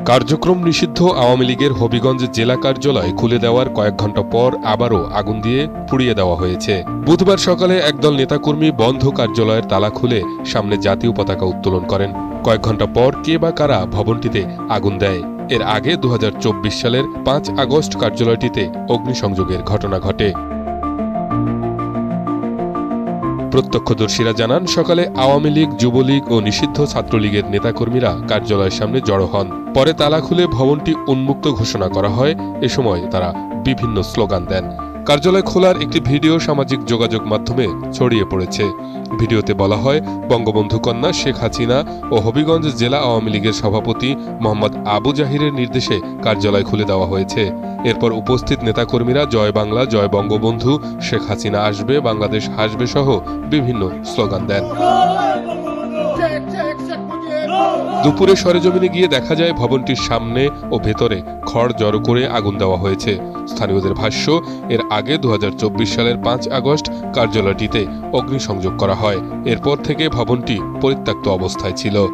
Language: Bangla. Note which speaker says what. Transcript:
Speaker 1: কার্যক্রম নিষিদ্ধ আওয়ামী লীগের হবিগঞ্জ জেলা কার্যালয় খুলে দেওয়ার কয়েক ঘণ্টা পর আবারও আগুন দিয়ে পুড়িয়ে দেওয়া হয়েছে। বুধবার সকালে একদল নেতাকর্মী বন্ধ কার্যালয়ের তালা খুলে সামনে জাতীয় পতাকা উত্তোলন করেন। কয়েক ঘণ্টা পর কে বা কারা ভবনটিতে আগুন দেয়। এর আগে ২০২৪ সালের ৫ আগস্ট কার্যালয়টিতে অগ্নিসংযোগের ঘটনা ঘটে। প্রত্যক্ষদর্শীরা জানান, সকালে আওয়ামী লীগ, যুবলীগ ও নিষিদ্ধ ছাত্রলীগের নেতাকর্মীরা কার্যালয়ের সামনে জড়ো হন। পরে তালা খুলে ভবনটি উন্মুক্ত ঘোষণা করা হয়। এ সময় তারা বিভিন্ন স্লোগান দেন। কার্যালয় খোলার একটি ভিডিও সামাজিক যোগাযোগ মাধ্যমে ছড়িয়ে পড়েছে। ভিডিওতে বলা হয়, বঙ্গবন্ধু কন্যা শেখ হাসিনা ও হবিগঞ্জ জেলা আওয়ামী লীগের সভাপতি মোহাম্মদ আবু জাহিরের নির্দেশে কার্যালয় খুলে দেওয়া হয়েছে। এরপর উপস্থিত নেতাকর্মীরা জয় বাংলা, জয় বঙ্গবন্ধু, শেখ হাসিনা আসবে, বাংলাদেশ হাসবে সহ বিভিন্ন স্লোগান দেন। দুপুরে সরেজমিনে গিয়ে দেখা যায় ভবনটির সামনে ও ভেতরে খড় জড়ো করে আগুন দেওয়া হয়েছে। স্থানীয়দের ভাষ্য, এর আগে ২০২৪ সালের ৫ আগস্ট কার্যালয়টিতে অগ্নিসংযোগ করা হয়। এরপর থেকে ভবনটি পরিত্যক্ত অবস্থায় ছিল।